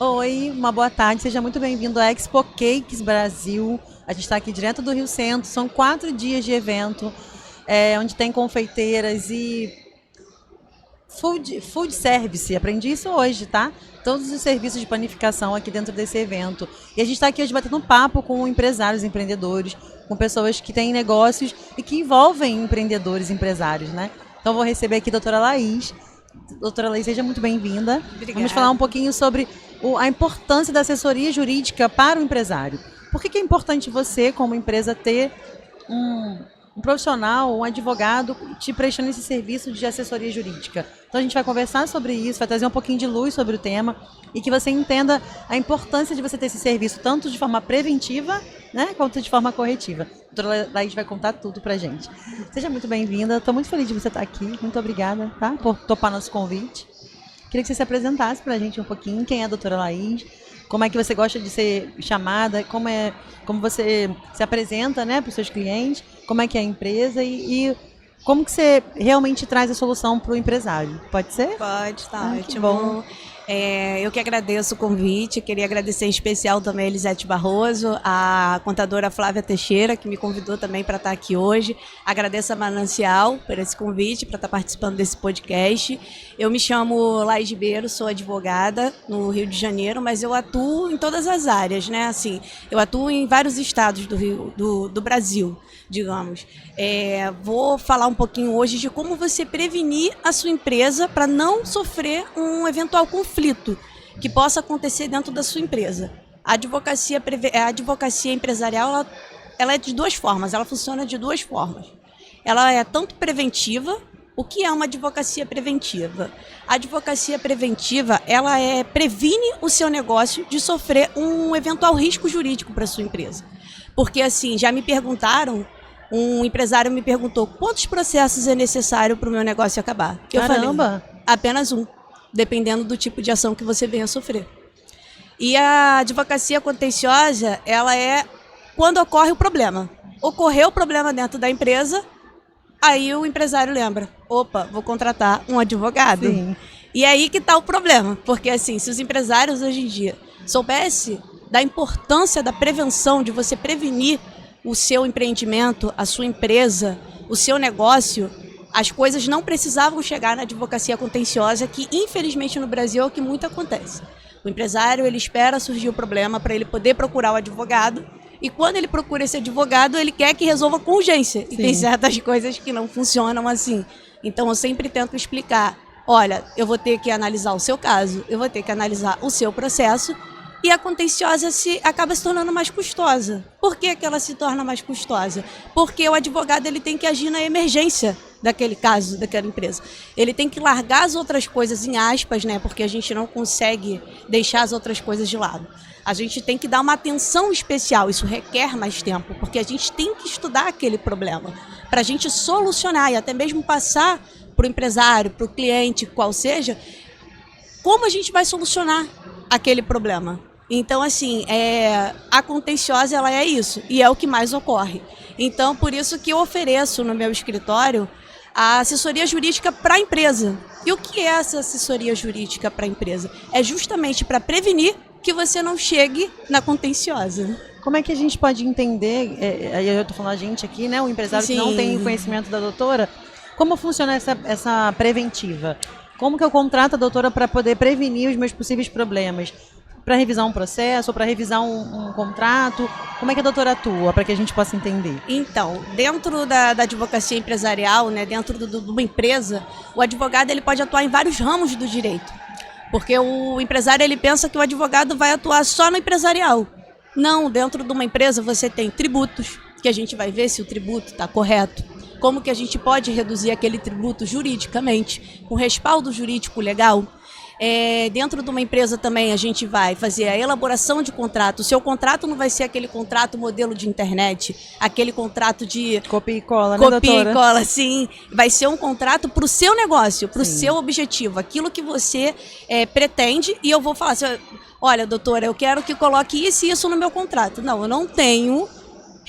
Oi, uma boa tarde, seja muito bem-vindo à Expo Cakes Brasil. A gente está aqui direto do Rio Centro, são 4 dias de evento, onde tem confeiteiras e food service. Aprendi isso hoje, tá? Todos os serviços de panificação aqui dentro desse evento. E a gente está aqui hoje batendo um papo com empresários, empreendedores, com pessoas que têm negócios e que envolvem empreendedores, empresários, né? Então vou receber aqui a doutora Laís. Doutora Laís, seja muito bem-vinda. Vamos falar um pouquinho sobre a importância da assessoria jurídica para o empresário. Por que é importante você, como empresa, ter um profissional, um advogado te prestando esse serviço de assessoria jurídica? Então a gente vai conversar sobre isso, vai trazer um pouquinho de luz sobre o tema e que você entenda a importância de você ter esse serviço tanto de forma preventiva, né, quanto de forma corretiva. A doutora Laís vai contar tudo pra gente. Seja muito bem-vinda, estou muito feliz de você estar aqui, muito obrigada, tá, por topar nosso convite. Queria que você se apresentasse pra gente um pouquinho, quem é a doutora Laís, como é que você gosta de ser chamada, como você se apresenta, né, para os seus clientes, como é que é a empresa e como que você realmente traz a solução para o empresário. Pode ser? Pode, tá ótimo. Que bom. Eu que agradeço o convite, queria agradecer em especial também a Elisete Barroso, a contadora Flávia Teixeira, que me convidou também para estar aqui hoje. Agradeço a Manancial por esse convite, para estar participando desse podcast. Eu me chamo Laís Ribeiro, sou advogada no Rio de Janeiro, mas eu atuo em todas as áreas, né? Assim, eu atuo em vários estados do Brasil, digamos. Vou falar um pouquinho hoje de como você prevenir a sua empresa para não sofrer um eventual conflito que possa acontecer dentro da sua empresa. A advocacia empresarial, ela é de duas formas, ela funciona de duas formas. Ela é tanto preventiva. O que é uma advocacia preventiva? A advocacia preventiva, ela previne o seu negócio de sofrer um eventual risco jurídico para a sua empresa. Porque, assim, já me perguntaram, um empresário me perguntou quantos processos é necessário para o meu negócio acabar. Caramba! Eu falei, apenas um, dependendo do tipo de ação que você venha sofrer. E a advocacia contenciosa, ela é quando ocorre o problema. Ocorreu o problema dentro da empresa, aí o empresário lembra, opa, vou contratar um advogado. Sim. E aí que está o problema, porque assim, se os empresários hoje em dia soubessem da importância da prevenção, de você prevenir o seu empreendimento, a sua empresa, o seu negócio, as coisas não precisavam chegar na advocacia contenciosa, que infelizmente no Brasil é o que muito acontece. O empresário, ele espera surgir o problema para ele poder procurar o advogado, e quando ele procura esse advogado, ele quer que resolva com urgência. E tem certas coisas que não funcionam assim. Então eu sempre tento explicar, olha, eu vou ter que analisar o seu caso, eu vou ter que analisar o seu processo, e a contenciosa acaba se tornando mais custosa. Por que ela se torna mais custosa? Porque o advogado, ele tem que agir na emergência daquele caso, daquela empresa. Ele tem que largar as outras coisas em aspas, né? Porque a gente não consegue deixar as outras coisas de lado. A gente tem que dar uma atenção especial, isso requer mais tempo, porque a gente tem que estudar aquele problema para a gente solucionar e até mesmo passar para o empresário, para o cliente, qual seja, como a gente vai solucionar aquele problema. Então, assim, a contenciosa, ela é isso, e é o que mais ocorre. Então, por isso que eu ofereço no meu escritório a assessoria jurídica para a empresa. E o que é essa assessoria jurídica para a empresa? É justamente para prevenir que você não chegue na contenciosa. Como é que a gente pode entender, eu estou falando a gente aqui, né, o empresário que não tem o conhecimento da doutora, como funciona essa preventiva? Como que eu contrato a doutora para poder prevenir os meus possíveis problemas? Para revisar um processo, ou para revisar um contrato? Como é que a doutora atua, para que a gente possa entender? Então, dentro da advocacia empresarial, né, dentro de uma empresa, o advogado, ele pode atuar em vários ramos do direito. Porque o empresário, ele pensa que o advogado vai atuar só no empresarial. Não, dentro de uma empresa você tem tributos, que a gente vai ver se o tributo está correto. Como que a gente pode reduzir aquele tributo juridicamente, com respaldo jurídico legal. Dentro de uma empresa também a gente vai fazer a elaboração de contrato. O seu contrato não vai ser aquele contrato modelo de internet, aquele contrato de copia e cola, né, doutora? Copia e cola, sim. Vai ser um contrato para o seu negócio, para o seu objetivo, aquilo que você pretende. E eu vou falar assim, olha, doutora, eu quero que coloque isso e isso no meu contrato. Não, eu não tenho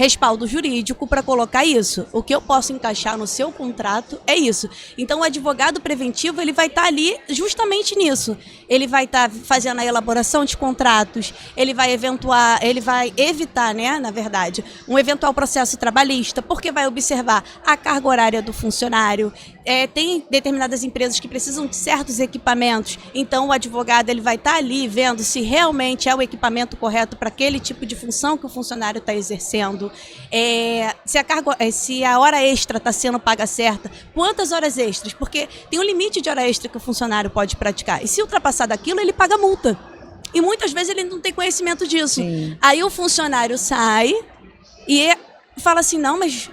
respaldo jurídico para colocar isso. O que eu posso encaixar no seu contrato é isso. Então, o advogado preventivo, ele vai estar ali justamente nisso. Ele vai estar fazendo a elaboração de contratos, ele vai evitar, né, na verdade, um eventual processo trabalhista, porque vai observar a carga horária do funcionário. Tem determinadas empresas que precisam de certos equipamentos, então o advogado ele vai estar ali vendo se realmente é o equipamento correto para aquele tipo de função que o funcionário está exercendo, se a hora extra está sendo paga certa, quantas horas extras, porque tem um limite de hora extra que o funcionário pode praticar, e se ultrapassar daquilo, ele paga multa. E muitas vezes ele não tem conhecimento disso. Sim. Aí o funcionário sai e fala assim, não, mas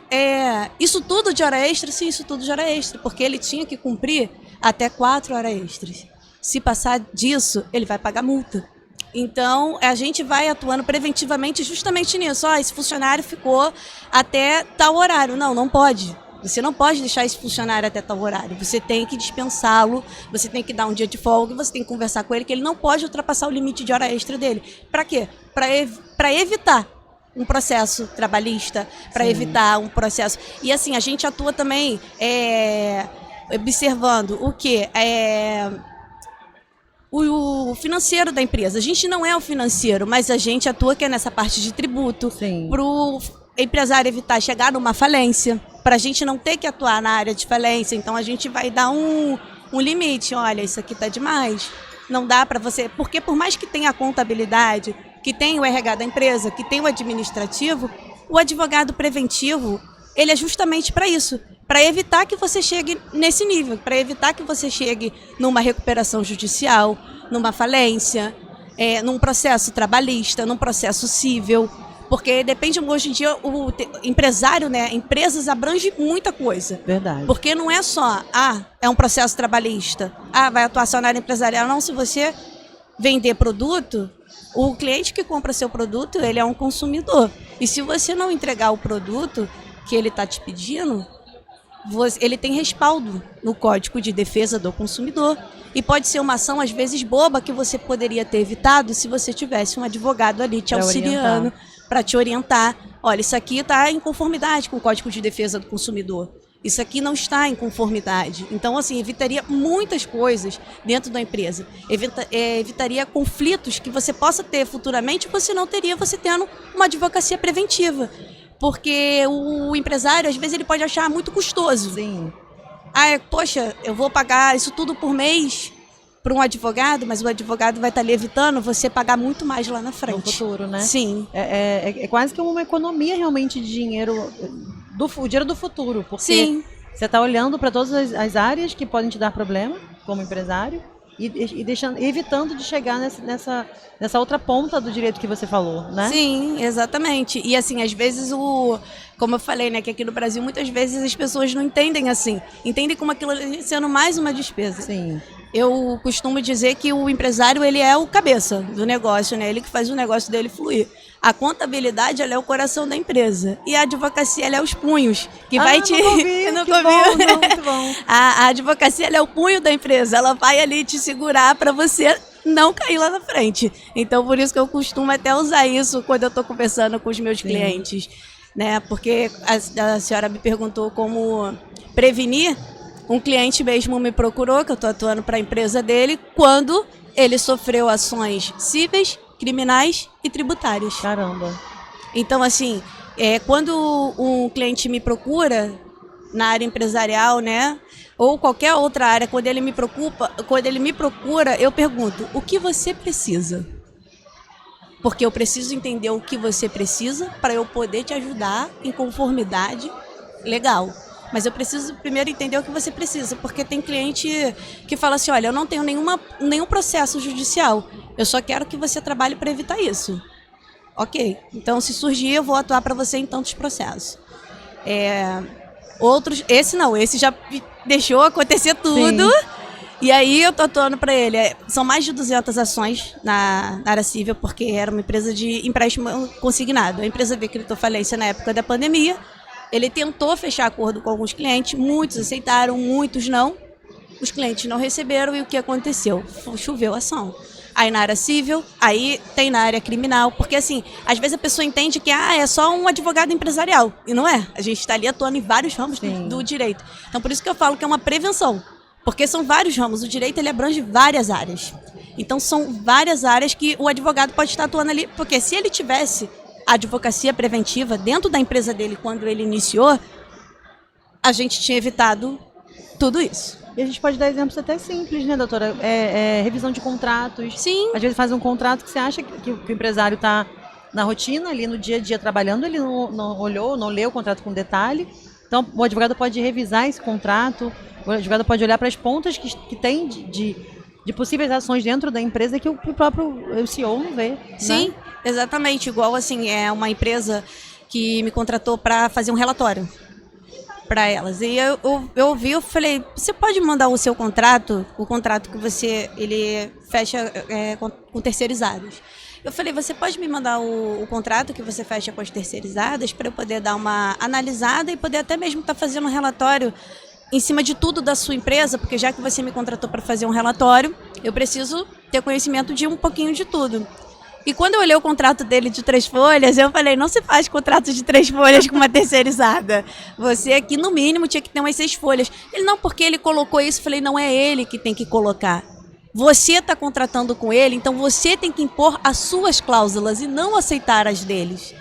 isso tudo de hora extra? Sim, isso tudo de hora extra, porque ele tinha que cumprir até 4 horas extras. Se passar disso, ele vai pagar multa. Então, a gente vai atuando preventivamente justamente nisso. Esse funcionário ficou até tal horário. Não pode. Você não pode deixar esse funcionário até tal horário. Você tem que dispensá-lo, você tem que dar um dia de folga, você tem que conversar com ele que ele não pode ultrapassar o limite de hora extra dele. Para quê? Para evitar um processo trabalhista, para evitar um processo... E assim, a gente atua também observando o quê? O financeiro da empresa. A gente não é o financeiro, mas a gente atua que é nessa parte de tributo, para o empresário evitar chegar numa falência, para a gente não ter que atuar na área de falência. Então a gente vai dar um limite. Olha, isso aqui está demais. Não dá para você... Porque por mais que tenha a contabilidade, que tenha o RH da empresa, que tenha o administrativo, o advogado preventivo, ele é justamente para isso. Para evitar que você chegue nesse nível, para evitar que você chegue numa recuperação judicial, numa falência, num processo trabalhista, num processo cível, porque depende, hoje em dia, o empresário, né, empresas abrangem muita coisa. Verdade. Porque não é só, é um processo trabalhista, vai atuar só na área empresarial. Não, se você vender produto, o cliente que compra seu produto, ele é um consumidor. E se você não entregar o produto que ele está te pedindo, ele tem respaldo no Código de Defesa do Consumidor. E pode ser uma ação, às vezes, boba, que você poderia ter evitado se você tivesse um advogado ali te auxiliando, para te orientar. Olha, isso aqui está em conformidade com o Código de Defesa do Consumidor. Isso aqui não está em conformidade. Então, assim, evitaria muitas coisas dentro da empresa. Evitaria conflitos que você possa ter futuramente, você não teria você tendo uma advocacia preventiva. Porque o empresário, às vezes, ele pode achar muito custoso. Sim. Poxa, eu vou pagar isso tudo por mês para um advogado, mas o advogado vai estar ali evitando você pagar muito mais lá na frente. No futuro, né? Sim. É quase que uma economia realmente de dinheiro, o dinheiro do futuro. Porque Sim. Você está olhando para todas as áreas que podem te dar problema, como empresário, e evitando de chegar nessa outra ponta do direito que você falou, né? Sim, exatamente. E assim, às vezes como eu falei, né, que aqui no Brasil muitas vezes as pessoas não entendem assim, entendem como aquilo sendo mais uma despesa. Sim. Eu costumo dizer que o empresário, ele é o cabeça do negócio, né? Ele que faz o negócio dele fluir. A contabilidade, ela é o coração da empresa. E a advocacia, ela é os punhos. Que vai te... Nunca ouvi. Nunca Que bom, não, muito bom. A advocacia, ela é o punho da empresa. Ela vai ali te segurar para você não cair lá na frente. Então, por isso que eu costumo até usar isso quando eu estou conversando com os meus clientes. Né? Porque a senhora me perguntou como prevenir. Um cliente mesmo me procurou, que eu estou atuando para a empresa dele, quando ele sofreu ações cíveis, criminais e tributárias. Caramba. Então, assim, quando um cliente me procura na área empresarial, né, ou qualquer outra área, quando ele me procura, eu pergunto, o que você precisa? Porque eu preciso entender o que você precisa para eu poder te ajudar em conformidade legal. Mas eu preciso primeiro entender o que você precisa, porque tem cliente que fala assim, olha, eu não tenho nenhum processo judicial, eu só quero que você trabalhe para evitar isso. Ok, então se surgir eu vou atuar para você em tantos processos. Esse já deixou acontecer tudo. Sim. E aí eu tô atuando para ele. São mais de 200 ações na área civil, porque era uma empresa de empréstimo consignado. A empresa decretou falência na época da pandemia. Ele tentou fechar acordo com alguns clientes, muitos aceitaram, muitos não. Os clientes não receberam e o que aconteceu? Choveu ação. aí na área civil, aí tem na área criminal, porque assim, às vezes a pessoa entende que é só um advogado empresarial, e não é. A gente está ali atuando em vários ramos do direito. Então por isso que eu falo que é uma prevenção, porque são vários ramos, o direito ele abrange várias áreas. Então são várias áreas que o advogado pode estar atuando ali, porque se ele tivesse a advocacia preventiva dentro da empresa dele quando ele iniciou, a gente tinha evitado tudo isso. E a gente pode dar exemplos até simples, né, doutora? Revisão de contratos. Sim. Às vezes faz um contrato que você acha que o empresário está na rotina, ali no dia a dia trabalhando, ele não olhou, não leu o contrato com detalhe. Então, o advogado pode revisar esse contrato, o advogado pode olhar para as pontas que tem de possíveis ações dentro da empresa que o próprio CEO não vê. Sim, né? Exatamente. Igual assim, é uma empresa que me contratou para fazer um relatório para elas. E eu ouvi, eu falei, você pode mandar o seu contrato, o contrato que ele fecha com terceirizados. Eu falei, você pode me mandar o contrato que você fecha com as terceirizadas para eu poder dar uma analisada e poder até mesmo estar fazendo um relatório em cima de tudo da sua empresa, porque já que você me contratou para fazer um relatório, eu preciso ter conhecimento de um pouquinho de tudo. E quando eu olhei o contrato dele de 3 folhas, eu falei, não se faz contrato de 3 folhas com uma terceirizada. Você aqui, no mínimo, tinha que ter umas 6 folhas. Ele, não, porque ele colocou isso. Eu falei, não é ele que tem que colocar. Você está contratando com ele, então você tem que impor as suas cláusulas e não aceitar as deles.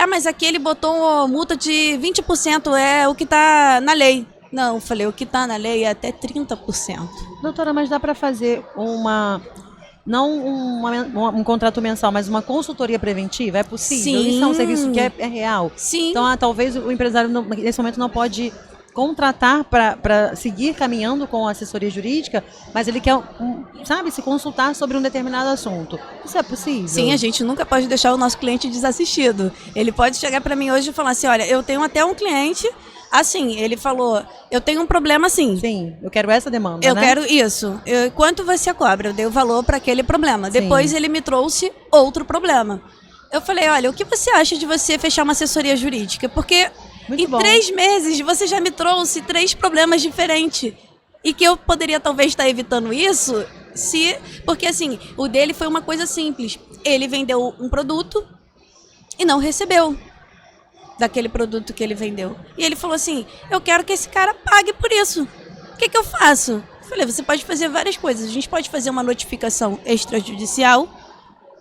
Mas aqui ele botou uma multa de 20%, é o que está na lei. Não, eu falei, o que está na lei é até 30%. Doutora, mas dá para fazer um contrato mensal, mas uma consultoria preventiva? É possível? Sim. Isso é um serviço que é real? Sim. Então, talvez o empresário, nesse momento, não pode contratar para seguir caminhando com a assessoria jurídica, mas ele quer, se consultar sobre um determinado assunto. Isso é possível? Sim, a gente nunca pode deixar o nosso cliente desassistido. Ele pode chegar para mim hoje e falar assim, olha, eu tenho até um cliente, assim, ele falou, eu tenho um problema assim. Sim, eu quero essa demanda, Eu quero isso. Quanto você cobra? Eu dei o valor para aquele problema. Sim. Depois ele me trouxe outro problema. Eu falei, olha, o que você acha de você fechar uma assessoria jurídica? Porque em 3 meses você já me trouxe 3 problemas diferentes. E que eu poderia talvez estar evitando isso, porque assim, o dele foi uma coisa simples. Ele vendeu um produto e não recebeu daquele produto que ele vendeu. E ele falou assim, eu quero que esse cara pague por isso. O que eu faço? Eu falei, você pode fazer várias coisas. A gente pode fazer uma notificação extrajudicial.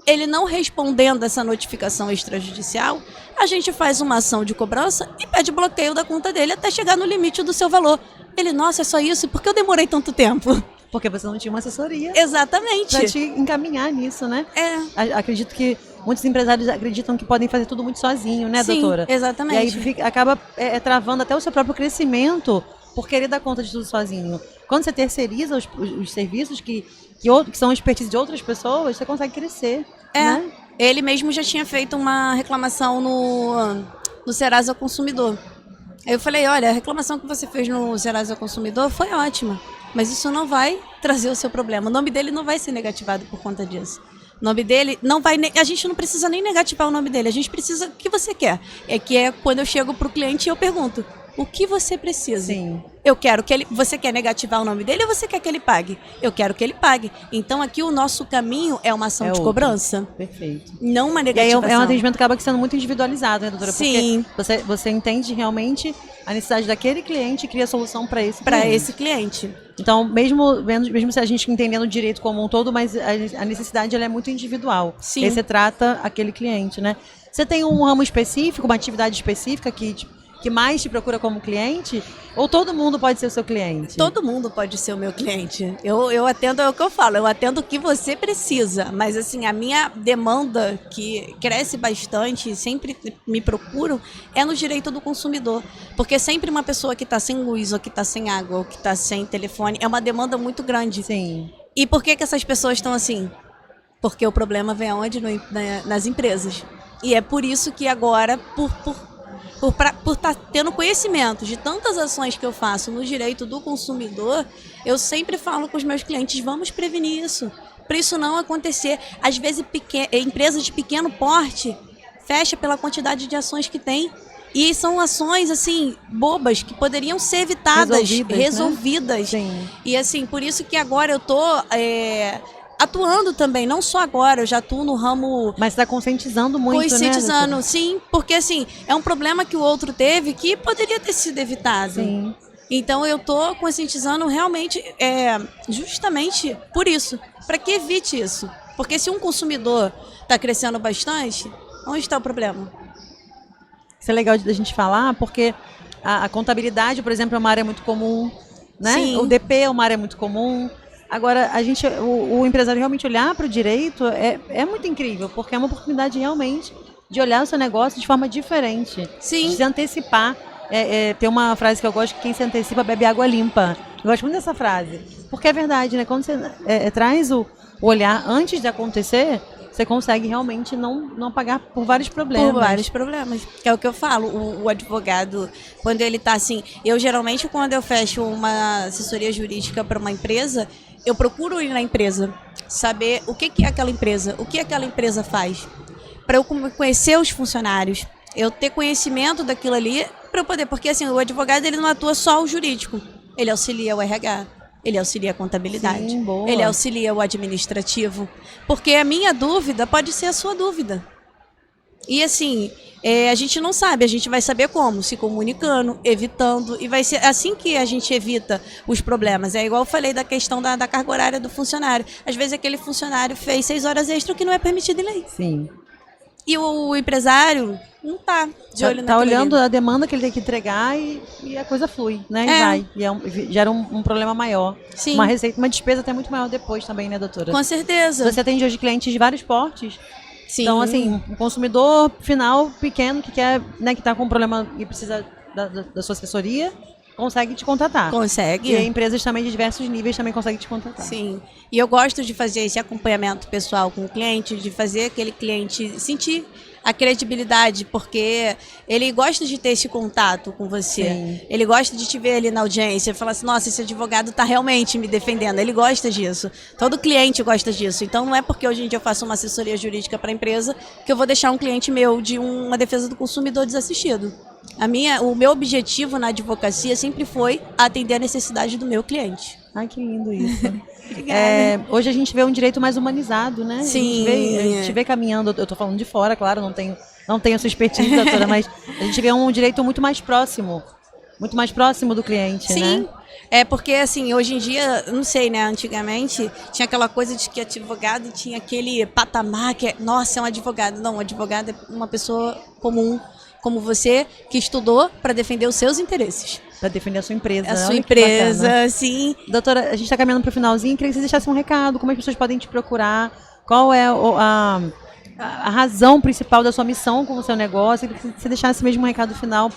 Ele não respondendo essa notificação extrajudicial, a gente faz uma ação de cobrança e pede bloqueio da conta dele até chegar no limite do seu valor. Ele, nossa, é só isso? Por que eu demorei tanto tempo? Porque você não tinha uma assessoria. Exatamente. Pra te encaminhar nisso, né? Acredito que muitos empresários acreditam que podem fazer tudo muito sozinho, né,Sim, doutora? Exatamente. E aí acaba travando até o seu próprio crescimento por querer dar conta de tudo sozinho. Quando você terceiriza os serviços que são expertise de outras pessoas, você consegue crescer. Né? Ele mesmo já tinha feito uma reclamação no Serasa Consumidor. Aí eu falei, olha, a reclamação que você fez no Serasa Consumidor foi ótima, mas isso não vai trazer o seu problema. O nome dele não vai ser negativado por conta disso. O nome dele não vai... A gente não precisa nem negativar o nome dele, a gente precisa o que você quer. É quando eu chego para o cliente e eu pergunto, o que você precisa? Sim. Eu quero que ele... Você quer negativar o nome dele ou você quer que ele pague? Eu quero que ele pague. Então aqui o nosso caminho é uma ação de cobrança. Perfeito. Não uma negativação. E aí é um atendimento que acaba sendo muito individualizado, né, doutora? Sim. Porque você entende realmente a necessidade daquele cliente e cria a solução para esse cliente. Para esse cliente. Então, mesmo se a gente entendendo o direito como um todo, mas a necessidade ela é muito individual. Sim. E aí você trata aquele cliente, né? Você tem um ramo específico, uma atividade específica que mais te procura como cliente? Ou todo mundo pode ser o seu cliente? Todo mundo pode ser o meu cliente. Eu atendo, é o que eu falo, eu atendo o que você precisa. Mas assim, a minha demanda, que cresce bastante, sempre me procuram, é no direito do consumidor. Porque sempre uma pessoa que está sem luz, ou que está sem água, ou que está sem telefone, é uma demanda muito grande. Sim. E por que essas pessoas estão assim? Porque o problema vem aonde? Nas empresas. E é por isso que agora, por estar tendo conhecimento de tantas ações que eu faço no direito do consumidor, eu sempre falo com os meus clientes, vamos prevenir isso, para isso não acontecer. Às vezes, empresas de pequeno porte fecha pela quantidade de ações que tem, e são ações, assim, bobas, que poderiam ser evitadas, resolvidas. Né? Sim. E, assim, por isso que agora eu estou atuando também, não só agora, eu já atuo no ramo... Mas está conscientizando muito, conscientizando, né? sim, porque assim, é um problema que o outro teve que poderia ter sido evitado. Sim. Então eu tô conscientizando realmente, justamente por isso, para que evite isso. Porque se um consumidor está crescendo bastante, onde está o problema? Isso é legal da gente falar, porque a contabilidade, por exemplo, é uma área muito comum, né? Sim. O DP é uma área muito comum. Agora, o empresário realmente olhar para o direito é muito incrível, porque é uma oportunidade realmente de olhar o seu negócio de forma diferente. Sim. De se antecipar. Tem uma frase que eu gosto, que quem se antecipa bebe água limpa. Eu gosto muito dessa frase. Porque é verdade, né? Quando você traz o olhar antes de acontecer, você consegue realmente não pagar por vários problemas. Por vários problemas. Que é o que eu falo, o advogado, quando ele está assim... Eu geralmente, quando eu fecho uma assessoria jurídica para uma empresa, eu procuro ir na empresa, saber o que é aquela empresa, o que aquela empresa faz. Para eu conhecer os funcionários, eu ter conhecimento daquilo ali, para eu poder... Porque assim, o advogado ele não atua só o jurídico, ele auxilia o RH. Ele auxilia a contabilidade. Sim, boa. Ele auxilia o administrativo. Porque a minha dúvida pode ser a sua dúvida. E assim, a gente não sabe, a gente vai saber como, se comunicando, evitando, e vai ser assim que a gente evita os problemas. É igual eu falei da questão da carga horária do funcionário. Às vezes aquele funcionário fez 6 horas extra, o que não é permitido em lei. Sim. E o empresário não está de olho Tá olhando ali. a demanda que ele tem que entregar e a coisa flui, né? E vai. E gera um problema maior. Sim. Uma receita, uma despesa até muito maior depois também, né, doutora? Com certeza. Você atende hoje clientes de vários portes. Sim. Então, assim, um consumidor final pequeno que quer, né, que tá com um problema e precisa da sua assessoria, consegue te contratar. Consegue. E empresas também de diversos níveis também conseguem te contratar. Sim. E eu gosto de fazer esse acompanhamento pessoal com o cliente, de fazer aquele cliente sentir a credibilidade, porque ele gosta de ter esse contato com você. Sim. Ele gosta de te ver ali na audiência e falar assim, nossa, esse advogado está realmente me defendendo. Ele gosta disso. Todo cliente gosta disso. Então não é porque hoje em dia eu faço uma assessoria jurídica para a empresa que eu vou deixar um cliente meu de uma defesa do consumidor desassistido. O meu objetivo na advocacia sempre foi atender a necessidade do meu cliente. Ai, que lindo isso. Obrigada. Hoje a gente vê um direito mais humanizado, né? Sim. A gente vê caminhando, eu tô falando de fora, claro, não tenho a sua expertise, doutora, mas a gente vê um direito muito mais próximo do cliente, Sim. né? É porque, assim, hoje em dia, não sei, né, antigamente tinha aquela coisa de que advogado tinha aquele patamar que nossa, é um advogado. Não, um advogado é uma pessoa comum, como você, que estudou para defender os seus interesses. Para defender a sua empresa. A sua Olha que empresa, bacana. sim. Doutora, a gente está caminhando para o finalzinho, queria que você deixasse um recado, como as pessoas podem te procurar, qual é a razão principal da sua missão com o seu negócio, queria que você deixasse mesmo um recado final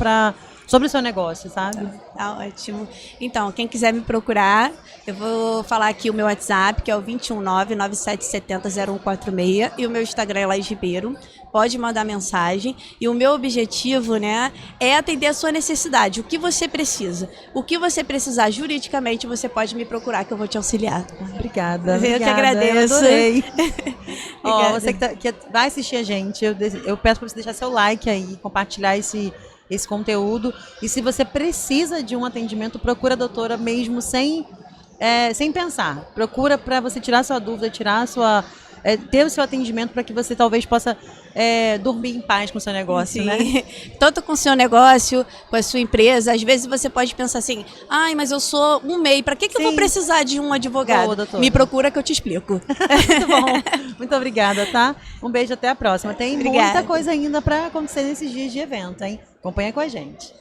sobre o seu negócio, sabe? Tá ótimo. Então, quem quiser me procurar, eu vou falar aqui o meu WhatsApp, que é o 219-9770-0146, e o meu Instagram é Laís Ribeiro. Pode mandar mensagem. E o meu objetivo, né, é atender a sua necessidade. O que você precisa. O que você precisar juridicamente, você pode me procurar, que eu vou te auxiliar. Obrigada. Eu que agradeço. Eu adorei. Ó, Obrigada. você que vai assistir a gente, eu peço para você deixar seu like aí, compartilhar esse conteúdo. E se você precisa de um atendimento, procura a doutora mesmo sem pensar. Procura para você tirar sua dúvida, ter o seu atendimento para que você talvez possa dormir em paz com o seu negócio, Sim. né? Tanto com o seu negócio, com a sua empresa. Às vezes você pode pensar assim, mas eu sou um MEI, para que eu vou precisar de um advogado? Boa, doutora. Me procura que eu te explico. Muito bom. Muito obrigada, tá? Um beijo, até a próxima. Tem Obrigada. muita coisa ainda para acontecer nesses dias de evento, hein? Acompanha com a gente.